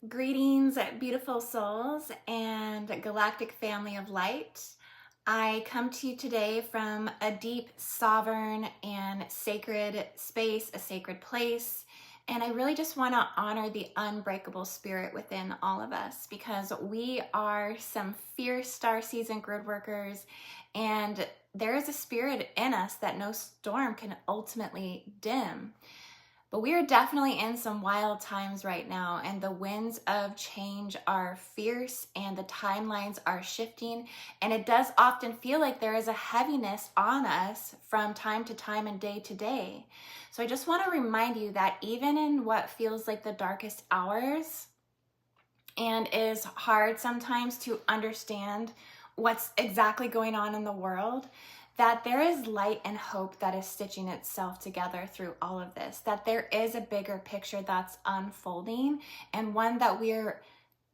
Greetings, beautiful souls and galactic family of light. I come to you today from a deep, sovereign, and sacred space, a sacred place. And I really just want to honor the unbreakable spirit within all of us because we are some fierce starseeds and grid workers, and there is a spirit in us that no storm can ultimately dim. But we are definitely in some wild times right now, and the winds of change are fierce and the timelines are shifting, and it does often feel like there is a heaviness on us from time to time and day to day. So I just want to remind you that even in what feels like the darkest hours and is hard sometimes to understand what's exactly going on in the world, that there is light and hope that is stitching itself together through all of this, that there is a bigger picture that's unfolding, and one that we're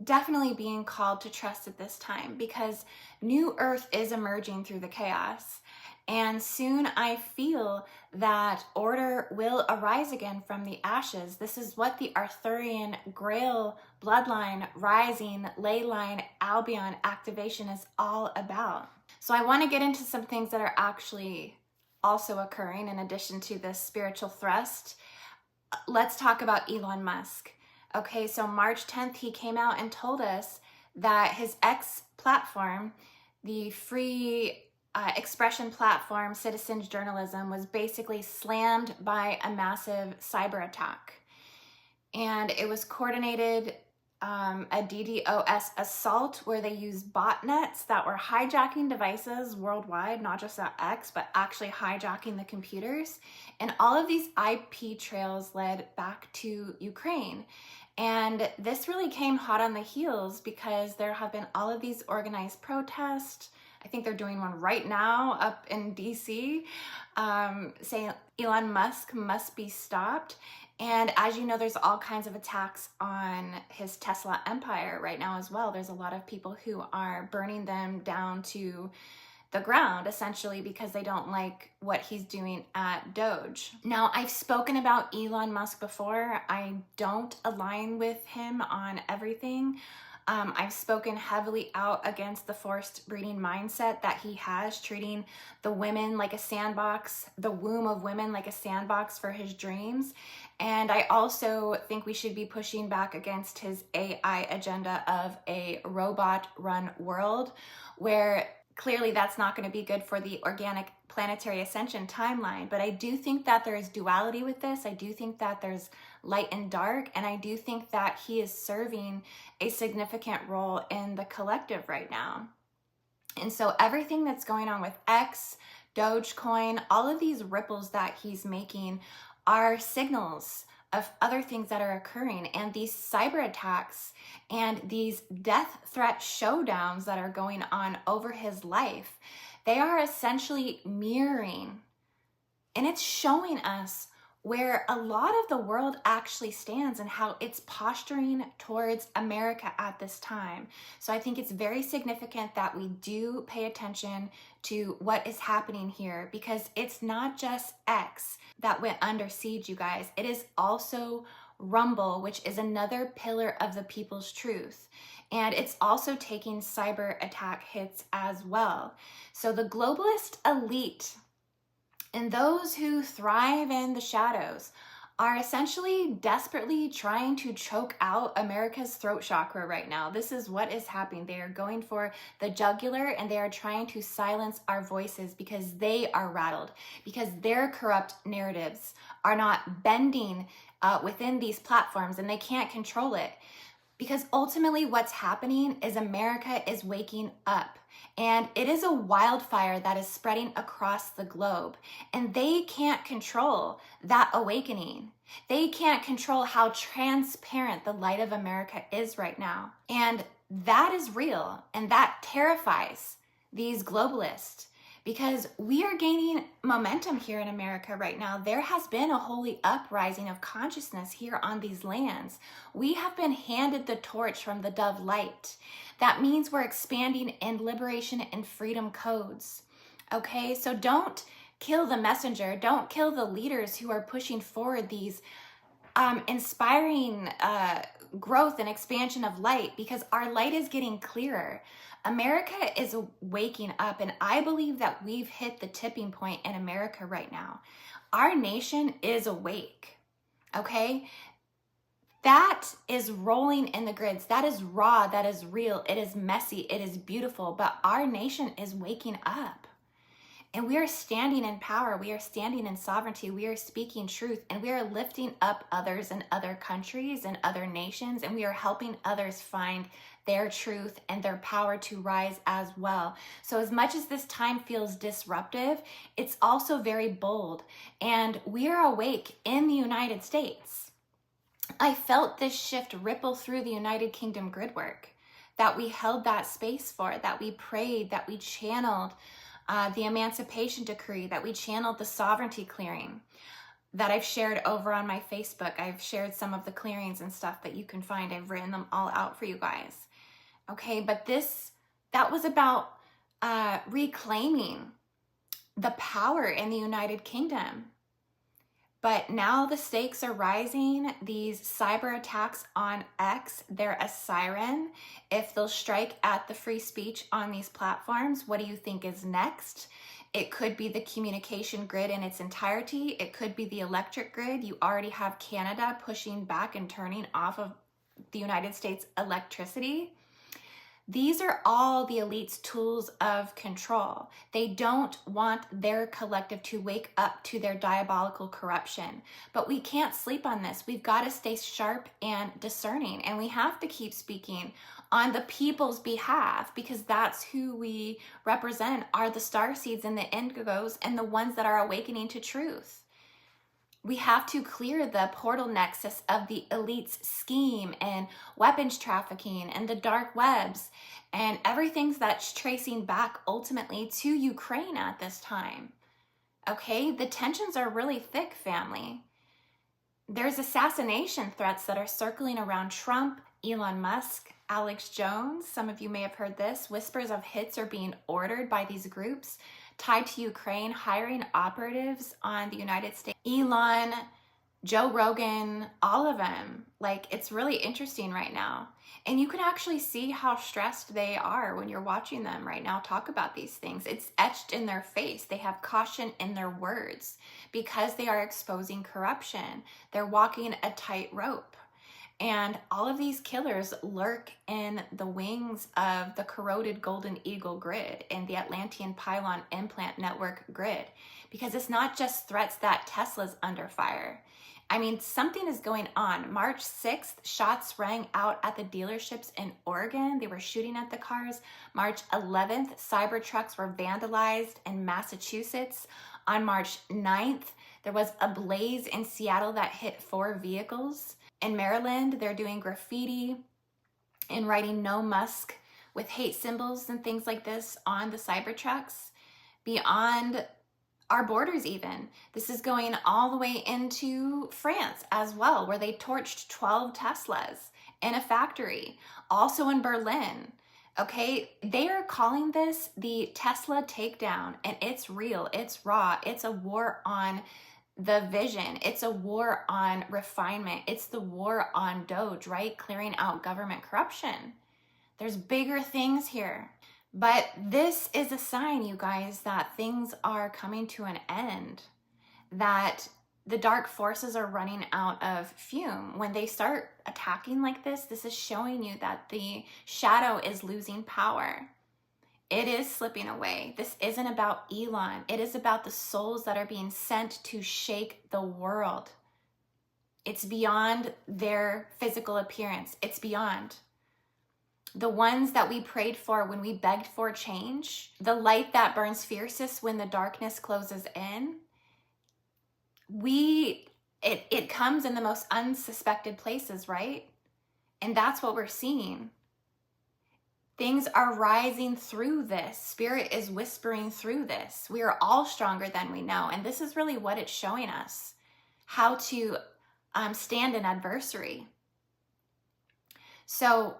definitely being called to trust at this time, because new earth is emerging through the chaos. And soon I feel that order will arise again from the ashes. This is what the Arthurian Grail bloodline rising, ley line, Albion activation is all about. So I want to get into some things that are actually also occurring in addition to this spiritual thrust. Let's talk about Elon Musk. Okay, so March 10th, he came out and told us that his X platform, the free expression platform, Citizens Journalism, was basically slammed by a massive cyber attack. And it was coordinated a DDoS assault where they used botnets that were hijacking devices worldwide, not just at X, but actually hijacking the computers. And all of these IP trails led back to Ukraine. And this really came hot on the heels because there have been all of these organized protests. I think they're doing one right now up in DC, saying Elon Musk must be stopped. And as you know, there's all kinds of attacks on his Tesla empire right now as well. There's a lot of people who are burning them down to the ground, essentially, because they don't like what he's doing at Doge. Now, I've spoken about Elon Musk before. I don't align with him on everything. I've spoken heavily out against the forced breeding mindset that he has, treating the women like a sandbox, the womb of women like a sandbox for his dreams. And I also think we should be pushing back against his AI agenda of a robot-run world, where clearly that's not going to be good for the organic planetary ascension timeline. But I do think that there is duality with this. I do think that there's light and dark, and I do think that he is serving a significant role in the collective right now. And so everything that's going on with X, Dogecoin, all of these ripples that he's making are signals of other things that are occurring. And these cyber attacks and these death threat showdowns that are going on over his life, they are essentially mirroring, and it's showing us where a lot of the world actually stands and how it's posturing towards America at this time. So I think it's very significant that we do pay attention to what is happening here, because it's not just X that went under siege, you guys. It is also Rumble, which is another pillar of the people's truth. And it's also taking cyber attack hits as well. So the globalist elite and those who thrive in the shadows are essentially desperately trying to choke out America's throat chakra right now. This is what is happening. They are going for the jugular, and they are trying to silence our voices because they are rattled, because their corrupt narratives are not bending within these platforms, and they can't control it. Because ultimately what's happening is America is waking up, and it is a wildfire that is spreading across the globe, and they can't control that awakening. They can't control how transparent the light of America is right now. And that is real, and that terrifies these globalists, because we are gaining momentum here in America right now. There has been a holy uprising of consciousness here on these lands. We have been handed the torch from the dove light. That means we're expanding in liberation and freedom codes. Okay, so don't kill the messenger. Don't kill the leaders who are pushing forward these inspiring growth and expansion of light, because our light is getting clearer. America is waking up, and I believe that we've hit the tipping point in America right now. Our nation is awake, okay? That is rolling in the grids. That is raw, that is real, it is messy, it is beautiful, but our nation is waking up. And we are standing in power, we are standing in sovereignty, we are speaking truth, and we are lifting up others in other countries and other nations, and we are helping others find their truth and their power to rise as well. So as much as this time feels disruptive, it's also very bold, and we are awake in the United States. I felt this shift ripple through the United Kingdom Gridwork, that we held that space for, that we prayed, that we channeled the Emancipation Decree, that we channeled the Sovereignty Clearing, that I've shared over on my Facebook. I've shared some of the clearings and stuff that you can find. I've written them all out for you guys. Okay, but that was about reclaiming the power in the United Kingdom. But now the stakes are rising. These cyber attacks on X, they're a siren. If they'll strike at the free speech on these platforms, what do you think is next? It could be the communication grid in its entirety. It could be the electric grid. You already have Canada pushing back and turning off of the United States electricity. These are all the elite's tools of control. They don't want their collective to wake up to their diabolical corruption. But we can't sleep on this. We've got to stay sharp and discerning, and we have to keep speaking on the people's behalf, because that's who we represent, are the starseeds and the indigos and the ones that are awakening to truth. We have to clear the portal nexus of the elite's scheme and weapons trafficking and the dark webs and everything that's tracing back ultimately to Ukraine at this time. Okay, the tensions are really thick, family. There's assassination threats that are circling around Trump, Elon Musk, Alex Jones. Some of you may have heard this. Whispers of hits are being ordered by these groups tied to Ukraine, hiring operatives on the United States. Elon, Joe Rogan, all of them. Like, it's really interesting right now. And you can actually see how stressed they are when you're watching them right now talk about these things. It's etched in their face. They have caution in their words because they are exposing corruption. They're walking a tightrope. And all of these killers lurk in the wings of the corroded Golden Eagle grid and the Atlantean Pylon Implant Network grid, because it's not just threats that Tesla's under fire. I mean, something is going on. March 6th, shots rang out at the dealerships in Oregon. They were shooting at the cars. March 11th, Cybertrucks were vandalized in Massachusetts. On March 9th, there was a blaze in Seattle that hit 4 vehicles. In Maryland, they're doing graffiti and writing "No Musk" with hate symbols and things like this on the Cybertrucks. Beyond our borders even. This is going all the way into France as well, where they torched 12 Teslas in a factory. Also in Berlin. Okay, they are calling this the Tesla takedown, and it's real, it's raw, it's a war on the vision. It's a war on refinement. It's the war on Doge, right? Clearing out government corruption. There's bigger things here. But this is a sign, you guys, that things are coming to an end, that the dark forces are running out of fume. When they start attacking like this is showing you that the shadow is losing power. It is slipping away. This isn't about Elon. It is about the souls that are being sent to shake the world. It's beyond their physical appearance. It's beyond. The ones that we prayed for when we begged for change, the light that burns fiercest when the darkness closes in, it comes in the most unsuspected places, right? And that's what we're seeing. Things are rising through this. Spirit is whispering through this. We are all stronger than we know. And this is really what it's showing us. How to stand in adversity. So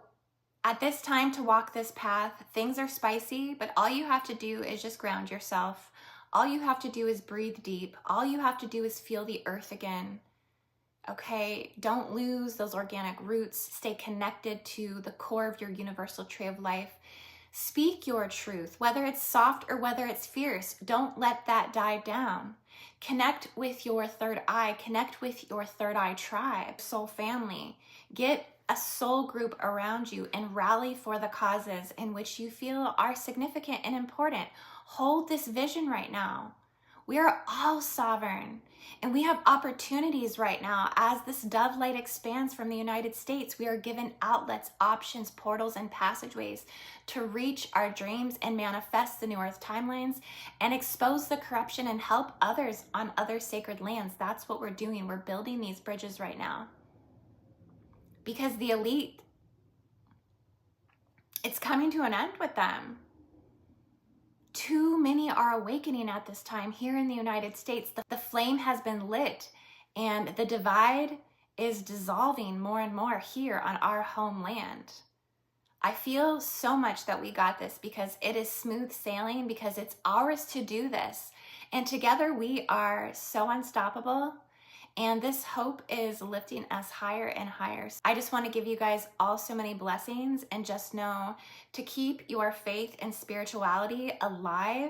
at this time to walk this path, things are spicy, but all you have to do is just ground yourself. All you have to do is breathe deep. All you have to do is feel the earth again. okay? Don't lose those organic roots. Stay connected to the core of your universal tree of life. Speak your truth, whether it's soft or whether it's fierce. Don't let that die down. Connect with your third eye. Connect with your third eye tribe, soul family. Get a soul group around you and rally for the causes in which you feel are significant and important. Hold this vision right now. We are all sovereign, and we have opportunities right now. As this dove light expands from the United States, we are given outlets, options, portals, and passageways to reach our dreams and manifest the New Earth timelines and expose the corruption and help others on other sacred lands. That's what we're doing. We're building these bridges right now. Because the elite, it's coming to an end with them. Too many are awakening at this time here in the United States. The flame has been lit and the divide is dissolving more and more here on our homeland. I feel so much that we got this because it is smooth sailing, because it's ours to do this. And together we are so unstoppable. And this hope is lifting us higher and higher. I just want to give you guys all so many blessings, and just know to keep your faith and spirituality alive.